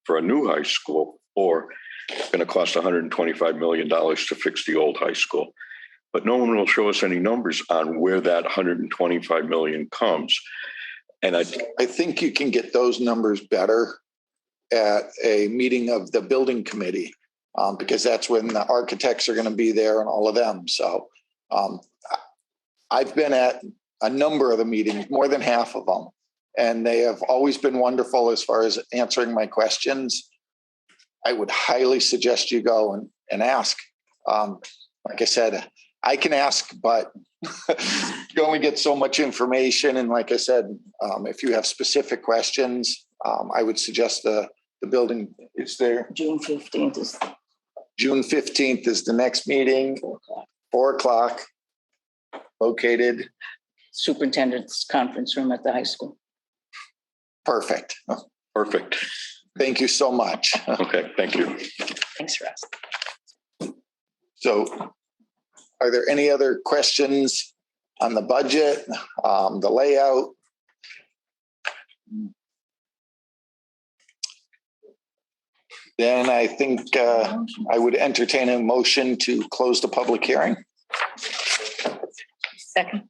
for a new high school, or it's going to cost $125 million to fix the old high school. But no one will show us any numbers on where that $125 million comes. And I think you can get those numbers better at a meeting of the building committee, because that's when the architects are going to be there and all of them. So I've been at a number of the meetings, more than half of them, and they have always been wonderful as far as answering my questions. I would highly suggest you go and ask. like I said, I can ask, but you only get so much information. And like I said, if you have specific questions, I would suggest the building is there. June 15th is June 15th is the next meeting, 4:00, located. superintendent's conference room at the high school. Perfect. Perfect. Thank you so much. Okay, thank you. Thanks, Russ. So are there any other questions on the budget, the layout? Then I think I would entertain a motion to close the public hearing. Second.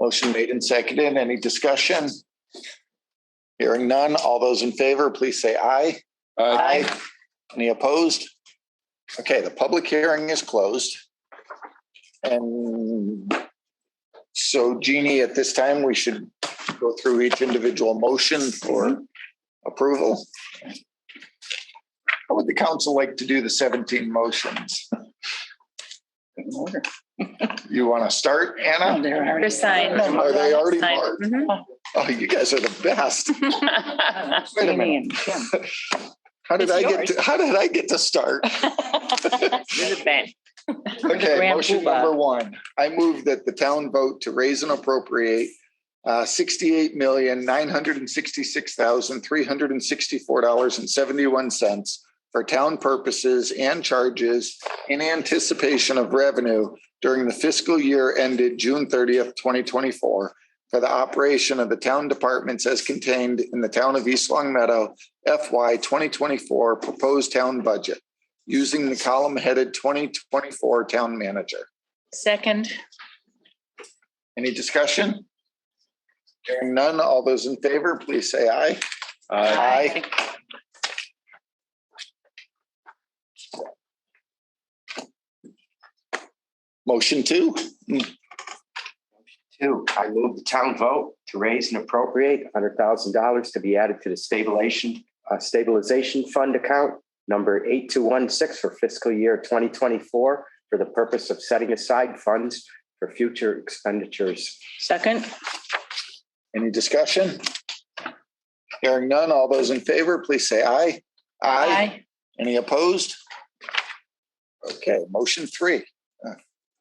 Motion made and seconded. Any discussion? Hearing none. All those in favor, please say aye. Aye. Any opposed? Okay, the public hearing is closed. And so Jeannie, at this time, we should go through each individual motion for approval. How would the council like to do the 17 motions? You want to start, Anna? They're signed. Are they already Signed. marked? Mhm. Oh, you guys are the best. Wait a minute. How did I get to start? You're the best. Okay, Grand motion poobah. number one. I move that the town vote to raise and appropriate $68,966,364.71 for town purposes and charges in anticipation of revenue during the fiscal year ended June 30th, 2024 for the operation of the town departments as contained in the town of East Long Meadow FY 2024 proposed town budget using the column headed 2024 town manager. Second. Any discussion? Hearing none, all those in favor, please say aye. Aye. Motion two. Two, I move the town vote to raise and appropriate $100,000 to be added to the stabilization fund account number 8216 for fiscal year 2024 for the purpose of setting aside funds for future expenditures. Second. Any discussion? Hearing none, all those in favor, please say aye. Aye. Any opposed? Okay, motion three.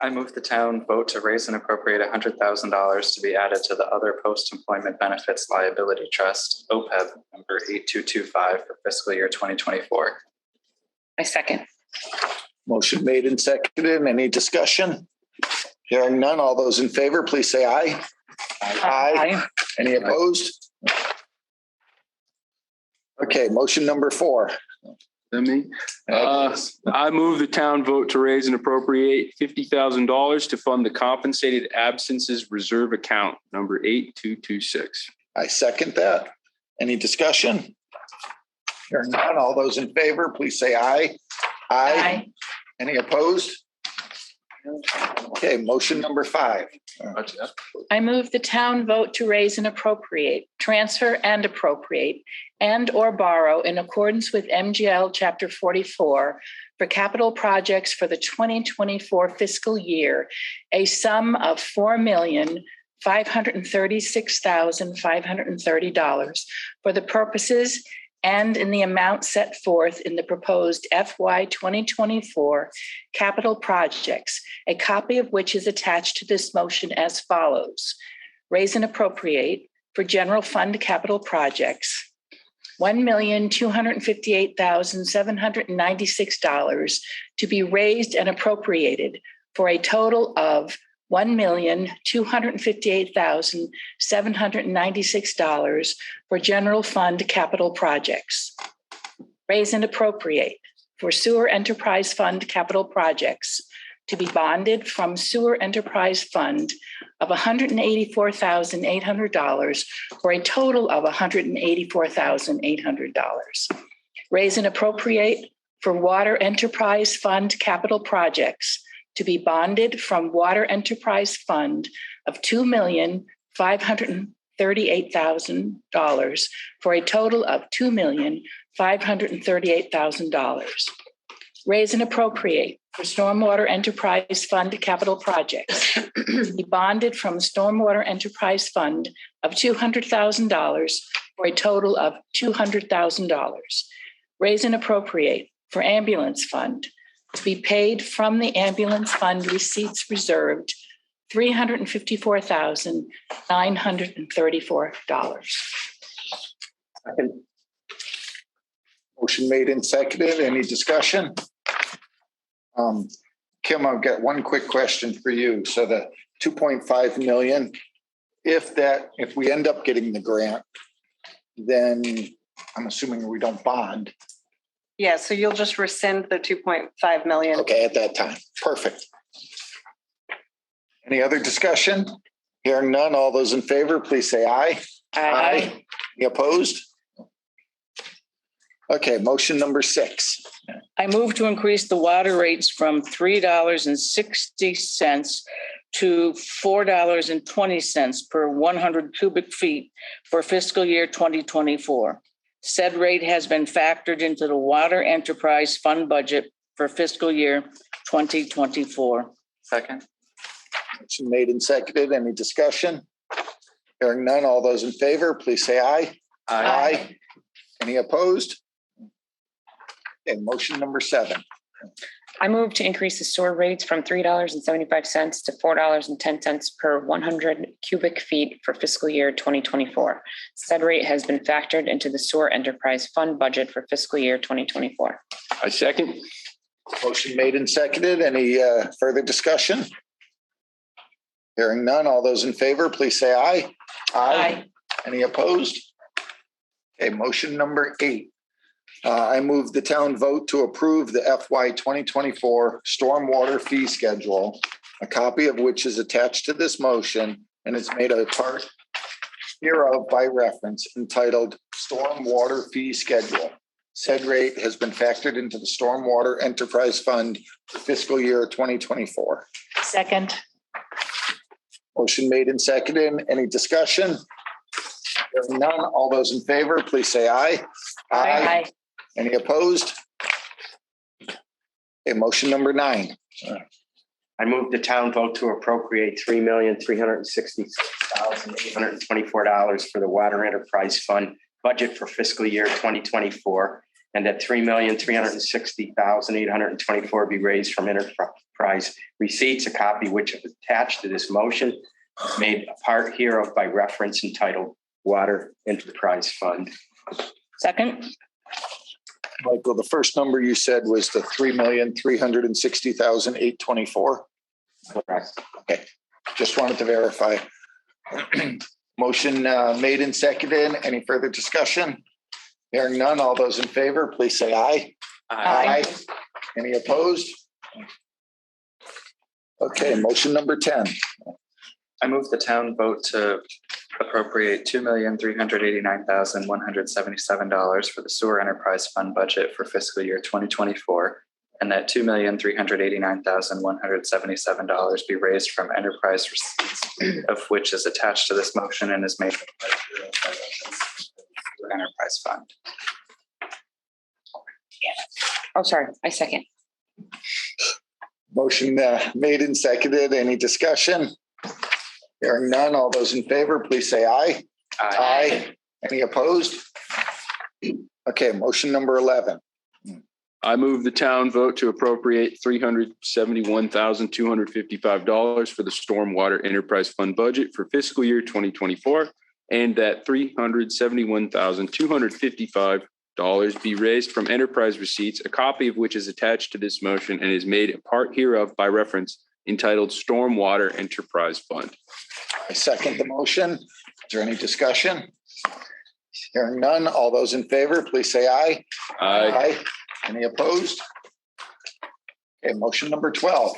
I move the town vote to raise and appropriate $100,000 to be added to the other post-employment benefits liability trust, OPEB number 8225 for fiscal year 2024. I second. Motion made and seconded. Any discussion? Hearing none, all those in favor, please say aye. Aye. Any opposed? Okay, motion number four. Me. I move the town vote to raise and appropriate $50,000 to fund the compensated absences reserve account number 8226. I second that. Any discussion? Hearing none, all those in favor, please say aye. Aye. Any opposed? Okay, motion number five. I move the town vote to raise and appropriate, transfer and appropriate, and or borrow in accordance with MGL Chapter 44 for capital projects for the 2024 fiscal year, a sum of $4,536,530 for the purposes and in the amount set forth in the proposed FY 2024 capital projects, a copy of which is attached to this motion as follows. Raise and appropriate for general fund capital projects, $1,258,796 to be raised and appropriated for a total of $1,258,796 for general fund capital projects. Raise and appropriate for sewer enterprise fund capital projects to be bonded from sewer enterprise fund of $184,800 for a total of $184,800. Raise and appropriate for water enterprise fund capital projects to be bonded from water enterprise fund of $2,538,000 for a total of $2,538,000. Raise and appropriate for Stormwater Enterprise Fund capital projects. Be bonded from Stormwater Enterprise Fund of $200,000 for a total of $200,000. Raise and appropriate for Ambulance Fund to be paid from the Ambulance Fund receipts reserved $354,934. Second. Motion made and seconded. Any discussion? Kim, I've got one quick question for you. So the 2.5 million, if we end up getting the grant, then I'm assuming we don't bond. Yeah, so you'll just rescind the 2.5 million. Okay, at that time. Perfect. Any other discussion? Hearing none, all those in favor, please say aye. Aye. Any opposed? Okay, motion number 6. I move to increase the water rates from $3.60 to $4.20 per 100 cubic feet for fiscal year 2024. Said rate has been factored into the Water Enterprise Fund budget for fiscal year 2024. Second. Motion made and seconded. Any discussion? Hearing none, all those in favor, please say aye. Aye. Any opposed? Okay, motion number 7. I move to increase the sewer rates from $3.75 to $4.10 per 100 cubic feet for fiscal year 2024. Said rate has been factored into the Sewer Enterprise Fund budget for fiscal year 2024. I second. Motion made and seconded. Any further discussion? Hearing none, all those in favor, please say aye. Aye. Any opposed? Okay, motion number 8. I move the town vote to approve the FY 2024 stormwater fee schedule, a copy of which is attached to this motion and is made a part hereof by reference entitled Stormwater Fee Schedule. Said rate has been factored into the Stormwater Enterprise Fund for fiscal year 2024. Second. Motion made and seconded. Any discussion? Hearing none, all those in favor, please say aye. Aye. Any opposed? Okay, motion number 9. I move the town vote to appropriate $3,366,824 for the Water Enterprise Fund budget for fiscal year 2024, and that $3,360,824 be raised from enterprise receipts, a copy which is attached to this motion, made a part hereof by reference entitled Water Enterprise Fund. Second. Michael, the first number you said was the $3,360,824. Correct. Okay, just wanted to verify. Motion made and seconded. Any further discussion? Hearing none, all those in favor, please say aye. Aye. Any opposed? Okay, motion number 10. I move the town vote to appropriate $2,389,177 for the Sewer Enterprise Fund budget for fiscal year 2024, and that $2,389,177 be raised from enterprise receipts, of which is attached to this motion and is made by the Sewer Enterprise Fund. Oh, sorry. I second. Motion made and seconded. Any discussion? Hearing none, all those in favor, please say aye. Aye. Any opposed? Okay, motion number 11. I move the town vote to appropriate $371,255 for the Stormwater Enterprise Fund budget for fiscal year 2024, and that $371,255 be raised from enterprise receipts, a copy of which is attached to this motion and is made a part hereof by reference entitled Stormwater Enterprise Fund. I second the motion. Is there any discussion? Hearing none, all those in favor, please say aye. Aye. Any opposed? Okay, motion number 12.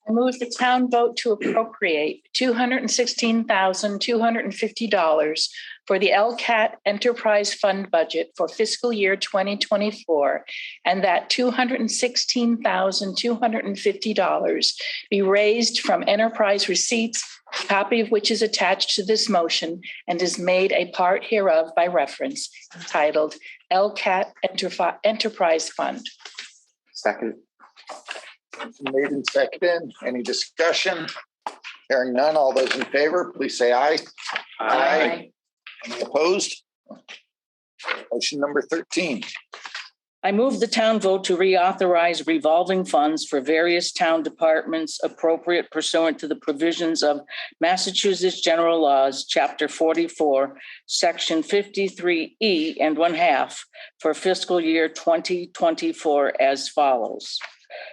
I move the town vote to appropriate $216,250 for the LCAT Enterprise Fund budget for fiscal year 2024, and that $216,250 be raised from enterprise receipts, a copy of which is attached to this motion and is made a part hereof by reference entitled LCAT Enterprise Fund. Second. Made and seconded. Any discussion? Hearing none. All those in favor, please say aye. Aye. Any opposed? Motion number 13. I move the town vote to reauthorize revolving funds for various town departments appropriate pursuant to the provisions of Massachusetts General Laws, Chapter 44, Section 53E and 1/2 for fiscal year 2024 as follows.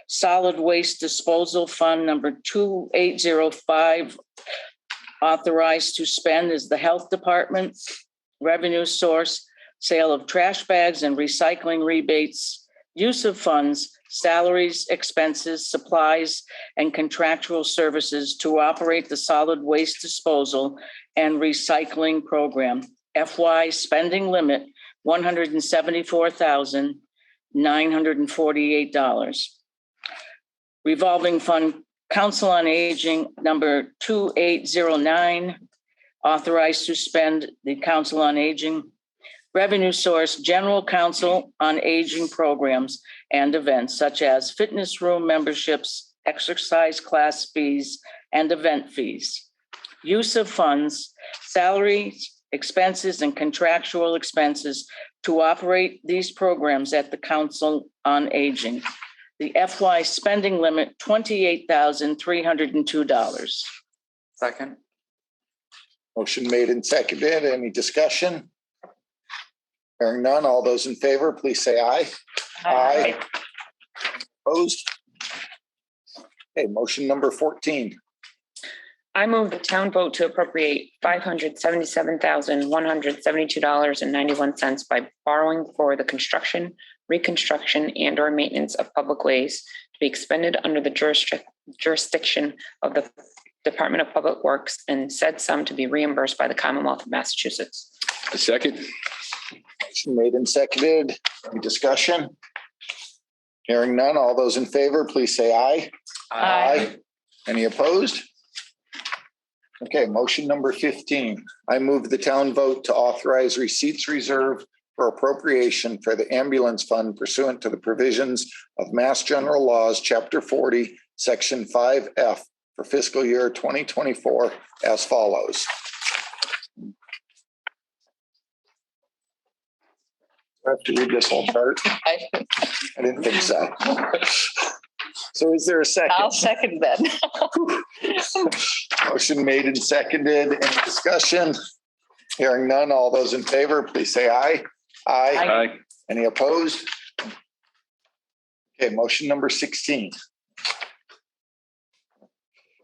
Solid Waste Disposal Fund number 2805, authorized to spend is the Health Department. Revenue source, sale of trash bags and recycling rebates, use of funds, salaries, expenses, supplies, and contractual services to operate the solid waste disposal and recycling program. FY spending limit, $174,948. Revolving Fund Council on Aging number 2809, authorized to spend the Council on Aging. Revenue source, General Council on Aging programs and events such as fitness room memberships, exercise class fees, and event fees. Use of funds, salaries, expenses, and contractual expenses to operate these programs at the Council on Aging. The FY spending limit, $28,302. Second. Motion made and seconded. Any discussion? Hearing none. All those in favor, please say aye. Aye. Opposed? Okay, motion number 14. I move the town vote to appropriate $577,172.91 by borrowing for the construction, reconstruction, and or maintenance of public ways to be expended under the jurisdiction of the Department of Public Works, and said sum to be reimbursed by the Commonwealth of Massachusetts. A second. Motion made and seconded. Any discussion? Hearing none. All those in favor, please say aye. Aye. Any opposed? Okay, motion number 15. I move the town vote to authorize receipts reserve for appropriation for the ambulance fund pursuant to the provisions of Mass General Laws, Chapter 40, Section 5F for fiscal year 2024 as follows. I have to read this whole chart. I didn't think so. So is there a second? I'll second that. Motion made and seconded. Any discussion? Hearing none. All those in favor, please say aye. Aye. Aye. Any opposed? Okay, motion number 16.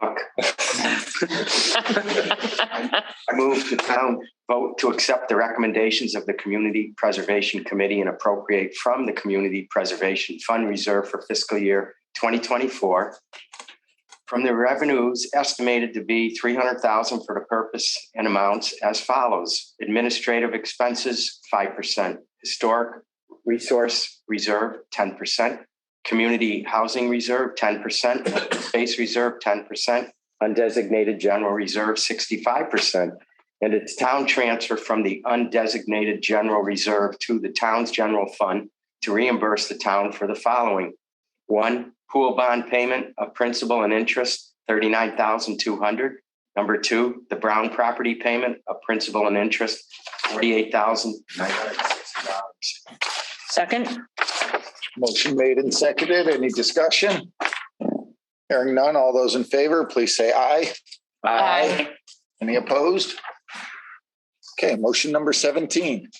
I move the town vote to accept the recommendations of the Community Preservation Committee and appropriate from the Community Preservation Fund Reserve for fiscal year 2024 from the revenues estimated to be $300,000 for the purpose and amounts as follows: administrative expenses 5%, historic resource reserve 10%, community housing reserve 10%, space reserve 10%, undesignated general reserve 65%, and its town transfer from the undesignated general reserve to the town's general fund to reimburse the town for the following: 1, pool bond payment of principal and interest, $39,200. Number 2, the Brown property payment of principal and interest, $48,960. Second. Motion made and seconded. Any discussion? Hearing none. All those in favor, please say aye. Aye. Any opposed? Okay, motion number 17.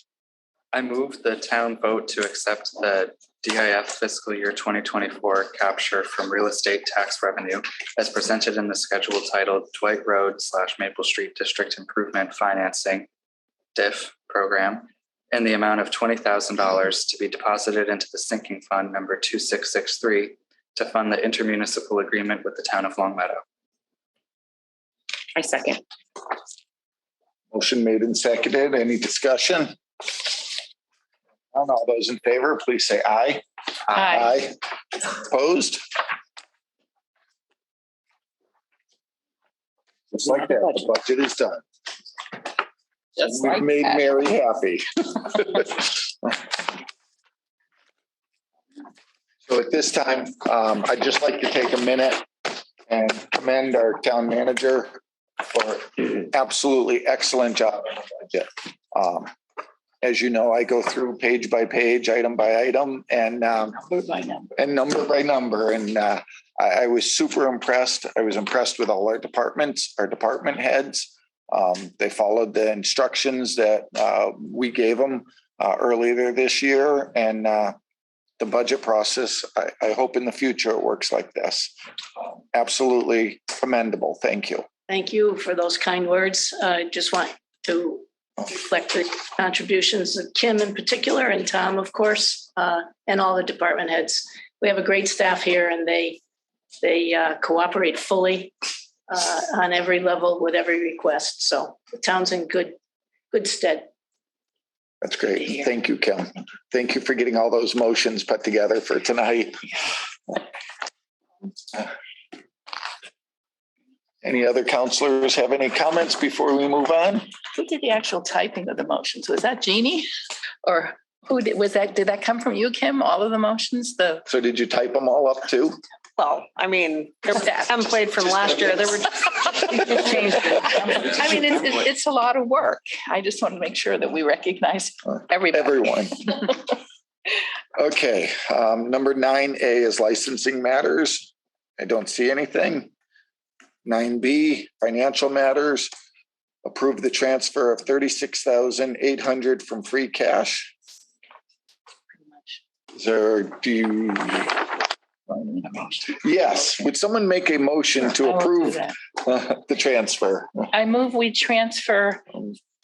I move the town vote to accept the DIF fiscal year 2024 capture from real estate tax revenue as presented in the schedule titled Dwight Road / Maple Street District Improvement Financing DIF program in the amount of $20,000 to be deposited into the sinking fund number 2663 to fund the intermunicipal agreement with the town of Long Meadow. I second. Motion made and seconded. Any discussion? None. All those in favor, please say aye. Aye. Opposed? Just like that, the budget is done. Just We've like made that. Mary happy. So at this time, I'd just like to take a minute and commend our town manager for absolutely excellent job on the budget. As you know, I go through page by page, item by item, and number by number. And I was super impressed. I was impressed with all our departments, our department heads. They followed the instructions that we gave them earlier this year, and the budget process, I hope in the future it works like this. Absolutely commendable. Thank you. Thank you for those kind words. I just want to reflect the contributions of Kim in particular and Tom, of course, and all the department heads. We have a great staff here, and they cooperate fully on every level with every request. So the town's in good stead. That's great. Thank you, Kim. Thank you for getting all those motions put together for tonight. Any other counselors have any comments before we move on? Who did the actual typing of the motions? Was that Jeannie? Or who did that come from you, Kim? All of the motions? So did you type them all up too? Well, I mean, there was a template from last year. There were changed it. I mean, it's a lot of work. I just want to make sure that we recognize everyone. Okay. Number 9A is licensing matters. I don't see anything. 9B, financial matters. Approve the transfer of $36,800 from free cash. Is there, yes. Would someone make a motion to approve the transfer? I move we transfer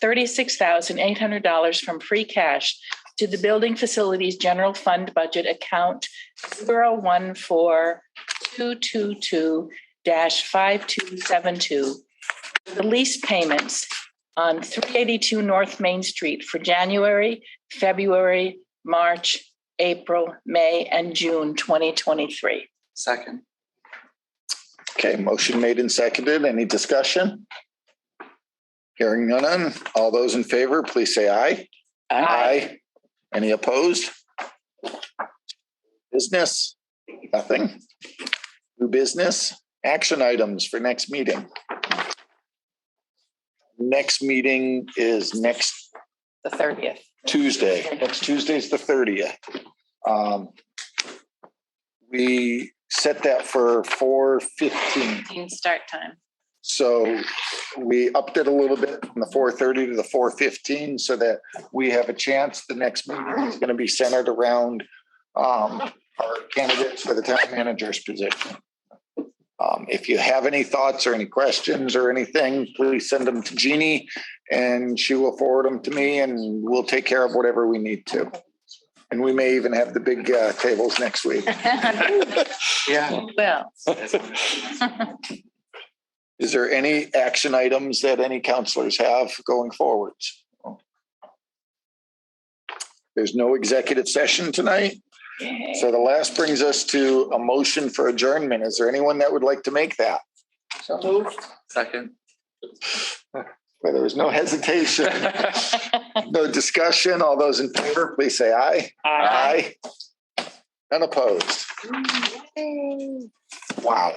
$36,800 from free cash to the Building Facilities General Fund Budget account 01422-5272. The lease payments on 382 North Main Street for January, February, March, April, May, and June 2023. Second. Okay, motion made and seconded. Any discussion? Hearing none. All those in favor, please say aye. Aye. Any opposed? Business? Nothing. New business? Action items for next meeting. Next meeting is next The 30th. Tuesday. Next Tuesday's the 30th. We set that for 4:15. Start time. So we upped it a little bit from the 4:30 to the 4:15 so that we have a chance. The next meeting is going to be centered around our candidates for the town manager's position. If you have any thoughts or any questions or anything, please send them to Jeannie and she will forward them to me and we'll take care of whatever we need to. And we may even have the big tables next week. Yeah. Well. Is there any action items that any counselors have going forwards? There's no executive session tonight. So the last brings us to a motion for adjournment. Is there anyone that would like to make that? So moved. Second. Well, there was no hesitation, no discussion. All those in favor, please say aye. Aye. Unopposed. Wow.